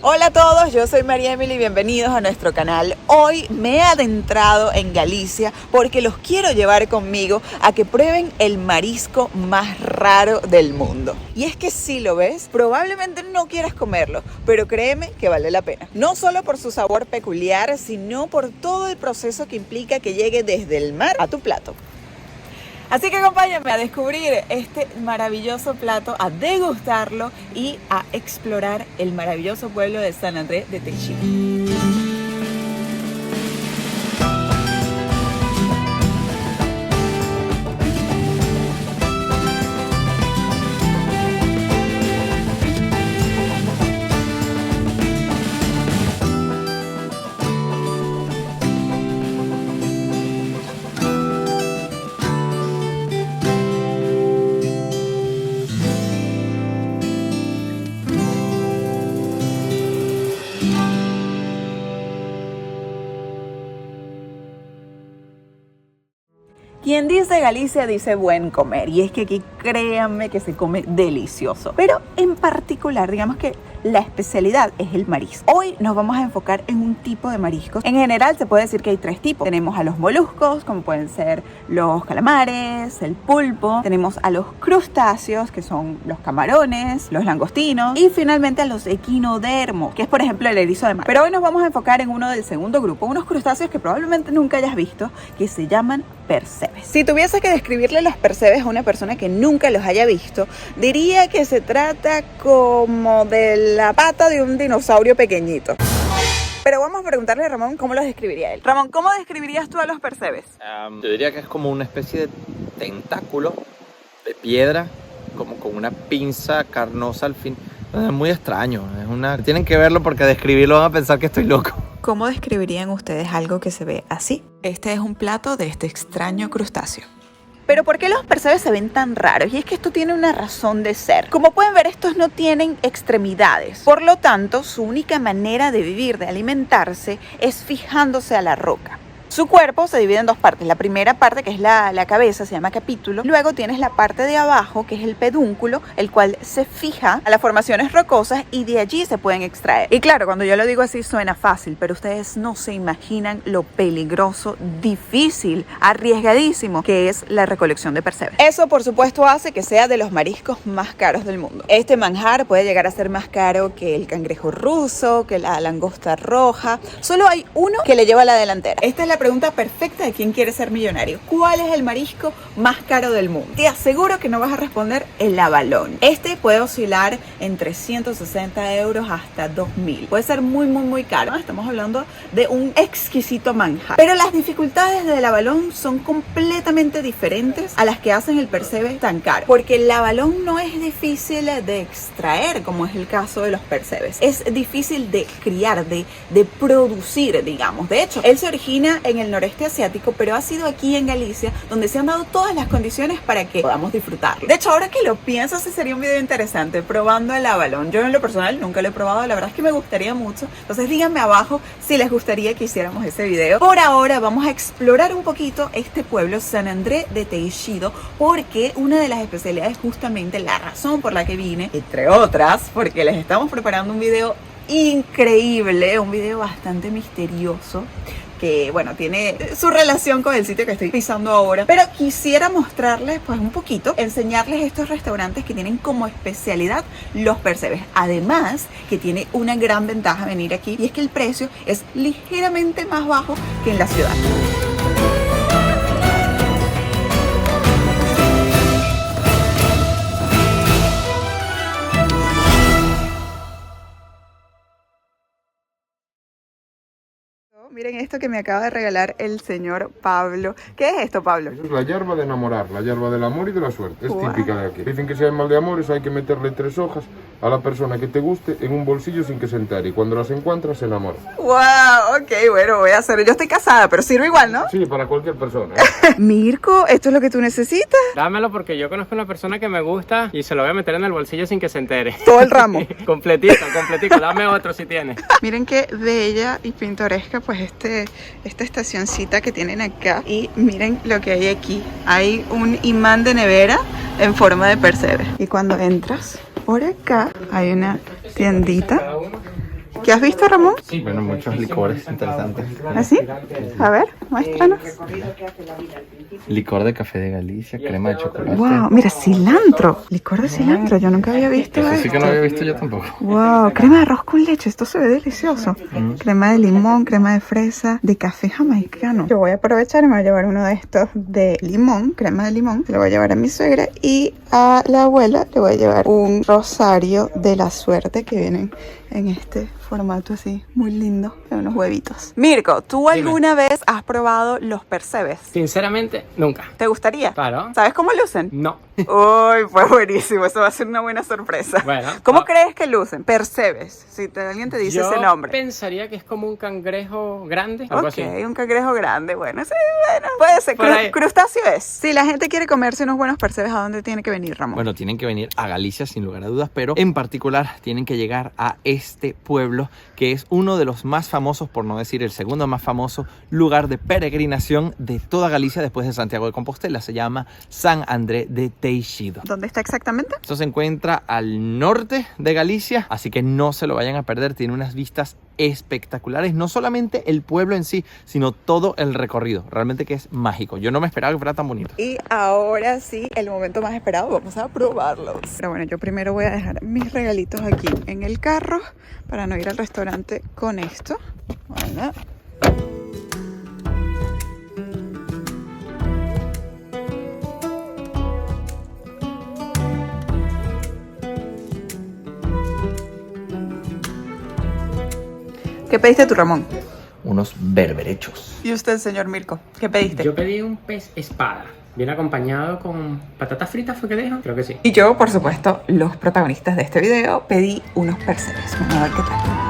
Hola a todos, yo soy María Emily, bienvenidos a nuestro canal. Hoy me he adentrado en Galicia porque los quiero llevar conmigo a que prueben el marisco más raro del mundo. Y es que si lo ves, probablemente no quieras comerlo, pero créeme que vale la pena. No solo por su sabor peculiar, sino por todo el proceso que implica que llegue desde el mar a tu plato. Así que acompáñame a descubrir este maravilloso plato, a degustarlo y a explorar el maravilloso pueblo de San Andrés de Teixido. Quien dice Galicia dice buen comer, y es que aquí créanme que se come delicioso, pero en particular digamos que la especialidad es el marisco. Hoy nos vamos a enfocar en un tipo de mariscos. En general se puede decir que hay tres tipos. Tenemos a los moluscos, como pueden ser los calamares, el pulpo, tenemos a los crustáceos, que son los camarones, los langostinos, y finalmente a los equinodermos, que es por ejemplo el erizo de mar. Pero hoy nos vamos a enfocar en uno del segundo grupo, unos crustáceos que probablemente nunca hayas visto, que se llaman percebes. Si tuviese que describirle los percebes a una persona que nunca los haya visto, diría que se trata como de la pata de un dinosaurio pequeñito. Pero vamos a preguntarle a Ramón cómo los describiría él. Ramón, ¿cómo describirías tú a los percebes? Yo diría que es como una especie de tentáculo de piedra, como con una pinza carnosa al fin. Es muy extraño. Tienen que verlo porque describirlo van a pensar que estoy loco. ¿Cómo describirían ustedes algo que se ve así? Este es un plato de este extraño crustáceo. Pero ¿por qué los percebes se ven tan raros? Y es que esto tiene una razón de ser. Como pueden ver, estos no tienen extremidades. Por lo tanto, su única manera de vivir, de alimentarse, es fijándose a la roca. Su cuerpo se divide en dos partes. La primera parte, que es la cabeza, se llama capítulo. Luego tienes la parte de abajo, que es el pedúnculo, el cual se fija a las formaciones rocosas y de allí se pueden extraer. Y claro, cuando yo lo digo así suena fácil, pero ustedes no se imaginan lo peligroso, difícil, arriesgadísimo que es la recolección de percebes. Eso, por supuesto, hace que sea de los mariscos más caros del mundo. Este manjar puede llegar a ser más caro que el cangrejo ruso, que la langosta roja. Solo hay uno que le lleva la delantera. Esta es la pregunta perfecta de quién quiere ser millonario. ¿Cuál es el marisco más caro del mundo? Te aseguro que no vas a responder el abalón. Este puede oscilar entre 160 euros hasta 2000. Puede ser muy caro. Estamos hablando de un exquisito manjar. Pero las dificultades del abalón son completamente diferentes a las que hacen el percebe tan caro. Porque el abalón no es difícil de extraer, como es el caso de los percebes. Es difícil de criar, de producir, digamos. De hecho, él se origina en el noreste asiático, pero ha sido aquí en Galicia donde se han dado todas las condiciones para que podamos disfrutarlo. De hecho, ahora que lo pienso, ese sería un video interesante, probando el abalón. Yo en lo personal nunca lo he probado, la verdad es que me gustaría mucho. Entonces díganme abajo si les gustaría que hiciéramos ese video. Por ahora vamos a explorar un poquito este pueblo, San Andrés de Teixido, porque una de las especialidades, justamente la razón por la que vine, entre otras, porque les estamos preparando un video increíble, un video bastante misterioso, que bueno, tiene su relación con el sitio que estoy pisando ahora, pero quisiera mostrarles pues un poquito, enseñarles estos restaurantes que tienen como especialidad los percebes. Además que tiene una gran ventaja venir aquí, y es que el precio es ligeramente más bajo que en la ciudad. Miren esto que me acaba de regalar el señor Pablo. ¿Qué es esto, Pablo? Eso es la hierba de enamorar, la hierba del amor y de la suerte. Es Wow. típica de aquí. Dicen que si hay mal de amores hay que meterle 3 hojas a la persona que te guste en un bolsillo sin que se entere. Y cuando las encuentras se enamora. ¡Wow! Ok, bueno, voy a hacerlo. Yo estoy casada, pero sirve igual, ¿no? Sí, para cualquier persona. Mirko, ¿esto es lo que tú necesitas? Dámelo porque yo conozco a una persona que me gusta y se lo voy a meter en el bolsillo sin que se entere. Todo el ramo. Completico. Dame otro si tienes. Miren qué bella y pintoresca pues esta estacioncita que tienen acá. Y miren lo que hay aquí. Hay un imán de nevera en forma de percebe. Y cuando entras por acá hay una tiendita ¿Qué has visto, Ramón? Sí, bueno, muchos licores interesantes. ¿Así? A ver, muéstranos. Licor de café de Galicia, crema de chocolate. Wow, mira, cilantro. Licor de cilantro, yo nunca había visto Eso sí esto. que no había visto yo tampoco. Wow, crema de arroz con leche, esto se ve delicioso. Crema de limón, crema de fresa, de café jamaicano. Yo voy a aprovechar y me voy a llevar uno de estos de limón, crema de limón. Le voy a llevar a mi suegra y a la abuela le voy a llevar un rosario de la suerte que vienen en este formato así, muy lindo, de unos huevitos. Mirko, ¿tú alguna vez has probado los percebes? Sinceramente, nunca. ¿Te gustaría? Claro. ¿Sabes cómo lucen? No. Uy, pues buenísimo, eso va a ser una buena sorpresa. Bueno, ¿Cómo no. crees que lucen? Percebes, si alguien te dice ese nombre. Pensaría que es como un cangrejo grande, algo Ok, así. un cangrejo grande, bueno, sí, bueno, puede ser, Por ahí. crustáceo es. Si la gente quiere comerse unos buenos percebes, ¿a dónde tiene que venir, Ramón? Bueno, tienen que venir a Galicia sin lugar a dudas, pero en particular tienen que llegar a este pueblo que es uno de los más famosos, por no decir el segundo más famoso, lugar de peregrinación de toda Galicia después de Santiago de Compostela. Se llama San André de Teixido. ¿Dónde está exactamente? Esto se encuentra al norte de Galicia, así que no se lo vayan a perder. Tiene unas vistas espectaculares, no solamente el pueblo en sí, sino todo el recorrido. Realmente que es mágico. Yo no me esperaba que fuera tan bonito. Y ahora sí, el momento más esperado, vamos a probarlos. Pero bueno, yo primero voy a dejar mis regalitos aquí en el carro para no ir al restaurante con esto. Bueno. ¿Qué pediste tú, Ramón? Unos berberechos. ¿Y usted, señor Mirko? ¿Qué pediste? Yo pedí un pez espada. Viene acompañado con patatas fritas, ¿fue que dijo? Creo que sí. Y yo, por supuesto, los protagonistas de este video, pedí unos percebes. Vamos a ver qué tal.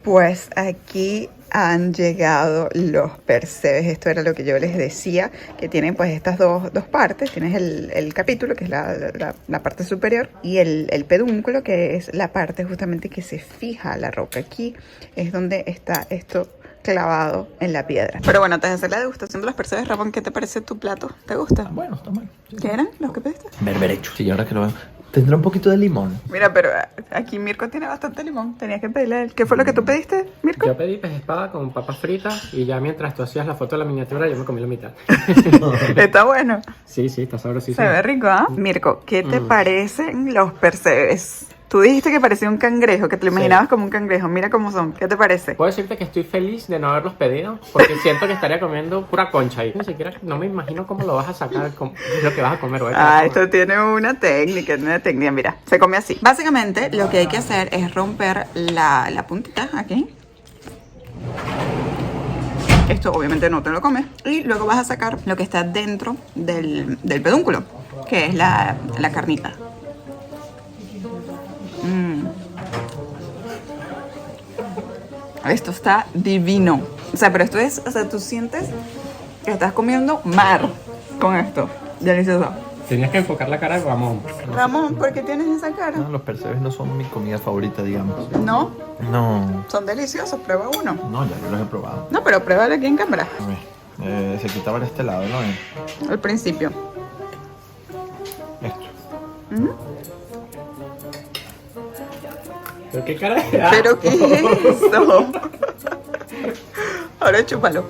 Pues aquí han llegado los percebes. Esto era lo que yo les decía, que tienen pues estas dos partes. Tienes el capítulo, que es la parte superior, y el pedúnculo, que es la parte justamente que se fija a la roca. Aquí es donde está esto clavado en la piedra. Pero bueno, antes de hacer la degustación de los percebes, Ramón, ¿qué te parece tu plato? ¿Te gusta? Bueno, está mal. ¿Qué eran los que pediste? Berberechos. Sí, ahora que lo veo. Tendrá un poquito de limón. Mira, pero aquí Mirko tiene bastante limón. Tenías que pedirle a él. ¿Qué fue lo que tú pediste, Mirko? Yo pedí pez espada con papas fritas y ya mientras tú hacías la foto de la miniatura yo me comí la mitad. Está bueno. Sí, está sabrosísimo. Se ve rico, ¿ah? Mirko, ¿qué te parecen los percebes? Tú dijiste que parecía un cangrejo, que te lo imaginabas como un cangrejo. Mira cómo son. ¿Qué te parece? Puedo decirte que estoy feliz de no haberlos pedido porque siento que estaría comiendo pura concha y ni siquiera no me imagino cómo lo vas a sacar, lo que vas a comer hoy. Ah, esto tiene una técnica, mira, se come así. Básicamente lo que hay que hacer es romper la puntita aquí. Esto obviamente no te lo comes. Y luego vas a sacar lo que está dentro del pedúnculo, que es la carnita. Esto está divino. O sea, pero esto es, o sea, tú sientes que estás comiendo mar con esto. Delicioso. Tenías que enfocar la cara de Ramón. Ramón, ¿por qué tienes esa cara? No, los percebes no son mi comida favorita, digamos. No, No. son deliciosos, prueba uno. No, ya yo los he probado. No, pero pruébalo aquí en cámara. A ver, se quitaba de este lado, ¿no? Al principio. Esto. ¿Pero qué cara? ¿Pero qué es eso? Ahora chúpalo.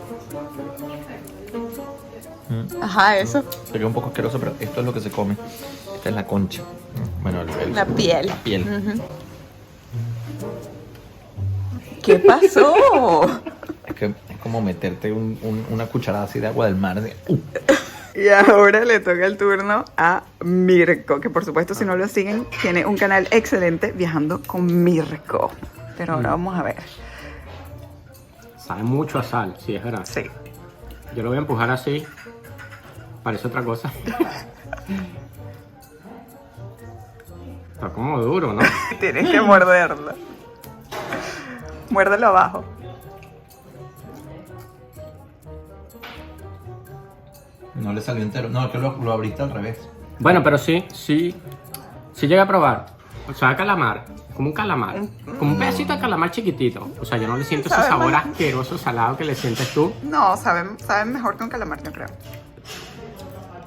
Ajá, eso. Se queda un poco asqueroso, pero esto es lo que se come. Esta es la concha. Bueno, La piel. La piel. ¿Qué pasó? Es que es como meterte una cucharada así de agua del mar. Y ahora le toca el turno a Mirko, que por supuesto si no lo siguen, tiene un canal excelente, Viajando con Mirko. Pero ahora vamos a ver. Sabe mucho a sal, sí, es verdad. Sí. Yo lo voy a empujar así. Parece otra cosa. Está como duro, ¿no? Tienes que morderlo. Muérdelo abajo. No le salió entero. No, es que lo abriste al revés. Bueno, pero sí llegué a probar. O sea, calamar. como un calamar, como un pedacito de calamar chiquitito. O sea, yo no le siento ese Sabe sabor más. asqueroso, salado que le sientes tú. No, saben mejor que un calamar, yo creo.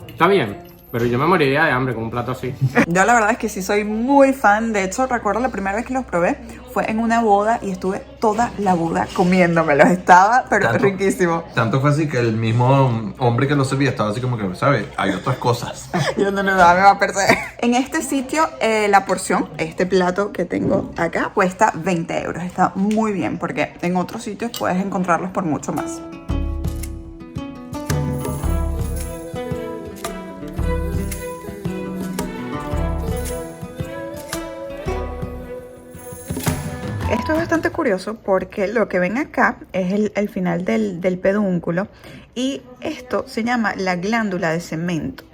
Está bien, pero yo me moriría de hambre con un plato así. Yo la verdad es que sí soy muy fan. De hecho, recuerdo la primera vez que los probé fue en una boda y estuve toda la boda comiéndomelos. Estaba, pero riquísimo. Tanto fue así que el mismo hombre que lo servía estaba así como que, ¿sabes? Hay otras cosas. Yo no, me va a perder. En este sitio, la porción, este plato que tengo acá, cuesta 20 euros. Está muy bien porque en otros sitios puedes encontrarlos por mucho más. Esto es bastante curioso porque lo que ven acá es el final del pedúnculo y esto se llama la glándula de cemento.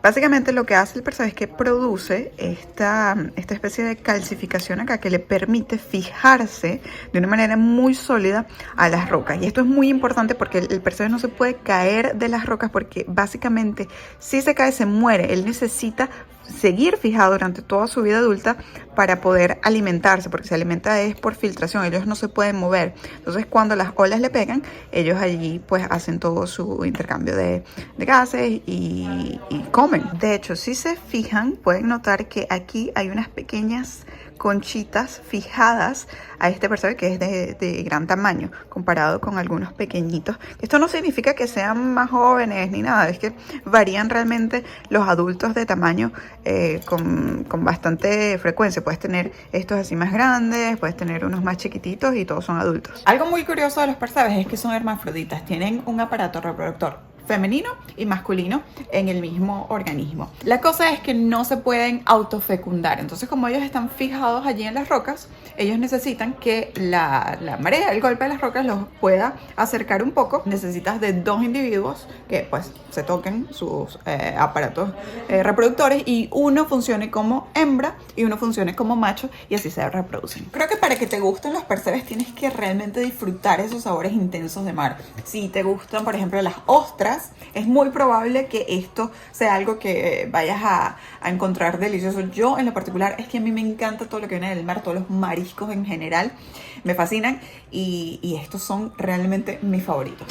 Básicamente lo que hace el percebe es que produce esta especie de calcificación acá que le permite fijarse de una manera muy sólida a las rocas. Y esto es muy importante porque el percebe no se puede caer de las rocas porque básicamente si se cae se muere. Él necesita seguir fijado durante toda su vida adulta para poder alimentarse, porque se alimenta es por filtración, ellos no se pueden mover. Entonces cuando las olas le pegan, ellos allí pues hacen todo su intercambio de gases y comen. De hecho, si se fijan, pueden notar que aquí hay unas pequeñas conchitas fijadas a este percebe que es de gran tamaño comparado con algunos pequeñitos. Esto no significa que sean más jóvenes ni nada, es que varían realmente los adultos de tamaño con bastante frecuencia. Puedes tener estos así más grandes, puedes tener unos más chiquititos y todos son adultos. Algo muy curioso de los percebes es que son hermafroditas, tienen un aparato reproductor femenino y masculino en el mismo organismo. La cosa es que no se pueden autofecundar, entonces como ellos están fijados allí en las rocas, ellos necesitan que la marea, el golpe de las rocas los pueda acercar un poco. Necesitas de 2 individuos que pues se toquen sus aparatos reproductores y uno funcione como hembra y uno funcione como macho y así se reproducen. Creo que para que te gusten los percebes tienes que realmente disfrutar esos sabores intensos de mar. Si te gustan, por ejemplo, las ostras, es muy probable que esto sea algo que vayas a encontrar delicioso. Yo en lo particular es que a mí me encanta todo lo que viene del mar, todos los mariscos en general me fascinan y estos son realmente mis favoritos.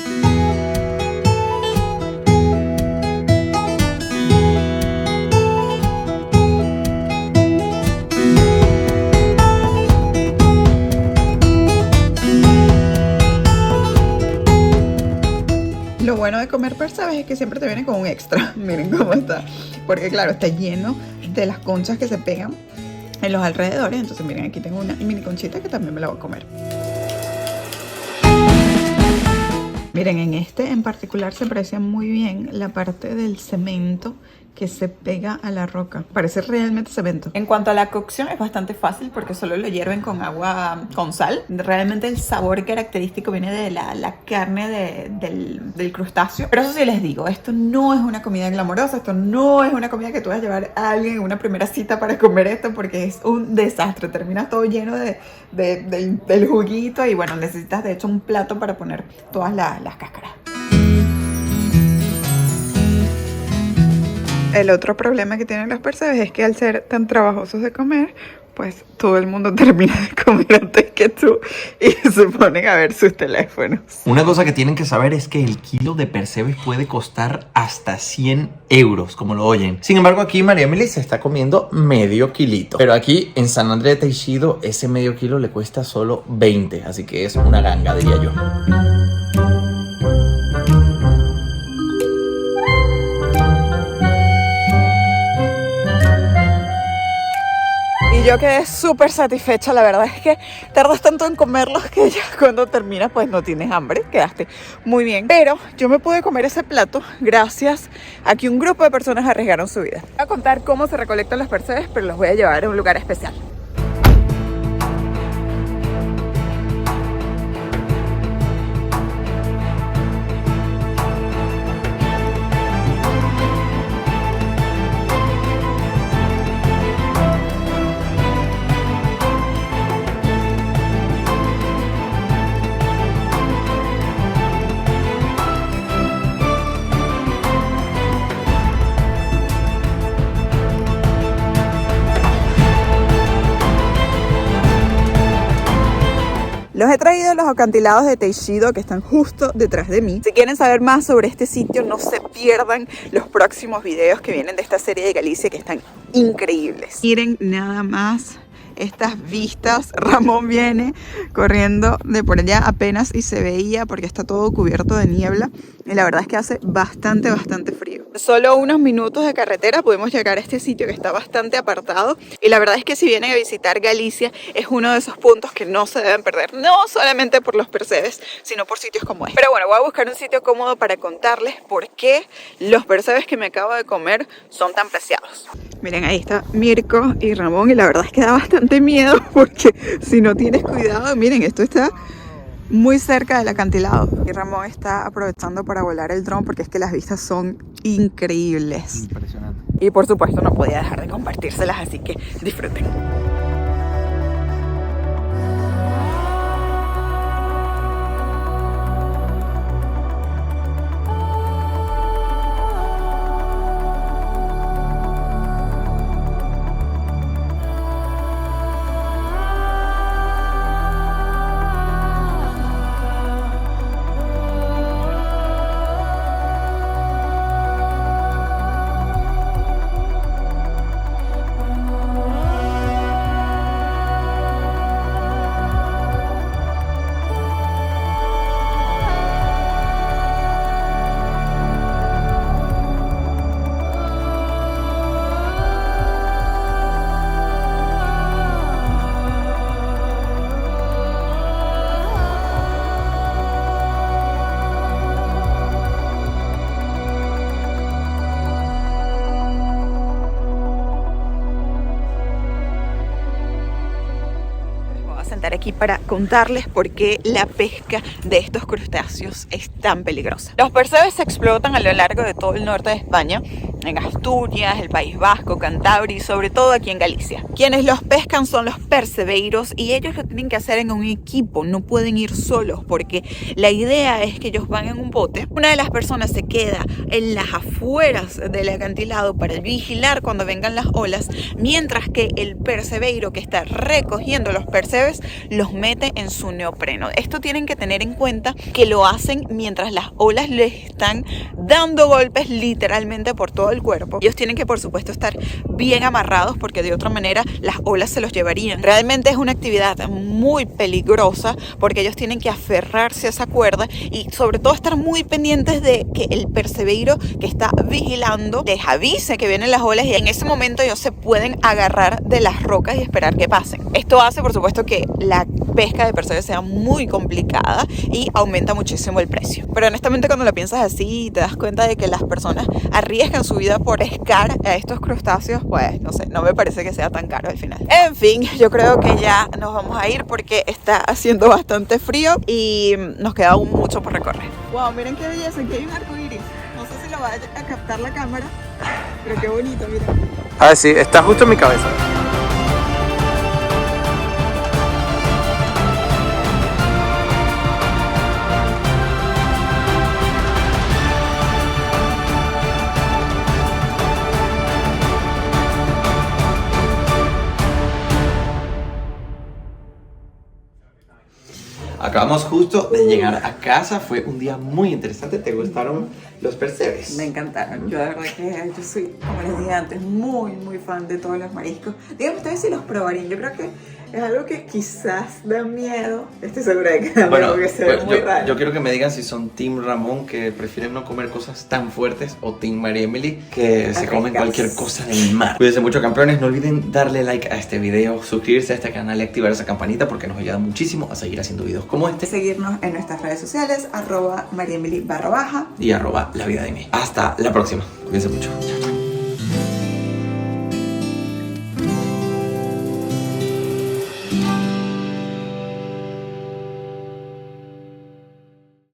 Lo bueno de comer percebes es que siempre te viene con un extra. Miren cómo está. Porque claro, está lleno de las conchas que se pegan en los alrededores. Entonces miren, aquí tengo una mini conchita que también me la voy a comer. Miren, en este en particular se aprecia muy bien la parte del cemento que se pega a la roca. Parece realmente cemento. En cuanto a la cocción es bastante fácil porque solo lo hierven con agua con sal. Realmente el sabor característico viene de la carne del crustáceo. Pero eso sí les digo, esto no es una comida glamorosa, esto no es una comida que tú vas a llevar a alguien en una primera cita para comer esto porque es un desastre. Terminas todo lleno del juguito y bueno, necesitas de hecho un plato para poner todas las cáscaras. El otro problema que tienen los percebes es que al ser tan trabajosos de comer, pues todo el mundo termina de comer antes que tú y se ponen a ver sus teléfonos. Una cosa que tienen que saber es que el kilo de percebes puede costar hasta 100 euros, como lo oyen. Sin embargo, aquí María Emily se está comiendo medio kilito. Pero aquí en San Andrés de Teixido, ese medio kilo le cuesta solo 20. Así que es una ganga, diría yo. Y yo quedé súper satisfecha, la verdad es que tardas tanto en comerlos que ya cuando terminas pues no tienes hambre, quedaste muy bien. Pero yo me pude comer ese plato gracias a que un grupo de personas arriesgaron su vida. Voy a contar cómo se recolectan los percebes, pero los voy a llevar a un lugar especial. Los he traído a los acantilados de Teixido que están justo detrás de mí. Si quieren saber más sobre este sitio, no se pierdan los próximos videos que vienen de esta serie de Galicia que están increíbles. Miren nada más estas vistas. Ramón viene corriendo de por allá apenas y se veía porque está todo cubierto de niebla y la verdad es que hace bastante frío. Solo unos minutos de carretera podemos llegar a este sitio que está bastante apartado y la verdad es que si vienen a visitar Galicia es uno de esos puntos que no se deben perder, no solamente por los percebes sino por sitios como este. Pero bueno, voy a buscar un sitio cómodo para contarles por qué los percebes que me acabo de comer son tan preciados. Miren, ahí está Mirko y Ramón y la verdad es que da bastante miedo porque si no tienes cuidado, miren, esto está muy cerca del acantilado. Y Ramón está aprovechando para volar el dron porque es que las vistas son increíbles. Impresionante. Y por supuesto no podía dejar de compartírselas, así que disfruten. Aquí para contarles por qué la pesca de estos crustáceos es tan peligrosa. Los percebes se explotan a lo largo de todo el norte de España, en Asturias, el País Vasco, Cantabria y sobre todo aquí en Galicia. Quienes los pescan son los percebeiros y ellos lo tienen que hacer en un equipo, no pueden ir solos porque la idea es que ellos van en un bote. Una de las personas se queda en las afueras del acantilado para vigilar cuando vengan las olas, mientras que el percebeiro que está recogiendo los percebes los mete en su neopreno. Esto tienen que tener en cuenta que lo hacen mientras las olas les están dando golpes literalmente por todo el cuerpo. Ellos tienen que por supuesto estar bien amarrados porque de otra manera las olas se los llevarían. Realmente es una actividad muy peligrosa porque ellos tienen que aferrarse a esa cuerda y sobre todo estar muy pendientes de que el percebeiro que está vigilando les avise que vienen las olas y en ese momento ellos se pueden agarrar de las rocas y esperar que pasen. Esto hace por supuesto que la pesca de percebes sea muy complicada y aumenta muchísimo el precio. Pero honestamente cuando lo piensas así te das cuenta de que las personas arriesgan su vida por pescar a estos crustáceos, pues no sé, no me parece que sea tan caro al final. En fin, yo creo que ya nos vamos a ir porque está haciendo bastante frío y nos queda aún mucho por recorrer. Wow, miren qué belleza, aquí hay un arco iris. No sé si lo va a captar la cámara, pero qué bonito, miren. Ah, sí, está justo en mi cabeza. Acabamos justo de llegar a casa, fue un día muy interesante. ¿Te gustaron los percebes? Me encantaron, yo de verdad que yo soy, como les dije antes, muy fan de todos los mariscos. Díganme ustedes si los probarían, yo creo que es algo que quizás da miedo. Estoy segura de que da miedo porque se ve muy raro. Yo quiero que me digan si son Team Ramón, que prefieren no comer cosas tan fuertes, o Team María Emily, que se comen cualquier cosa del mar. Cuídense mucho, campeones. No olviden darle like a este video, suscribirse a este canal y activar esa campanita porque nos ayuda muchísimo a seguir haciendo videos como este. Seguirnos en nuestras redes sociales, @mariaemily_, y @lavidademí. Hasta la próxima. Cuídense mucho. Chao, chao.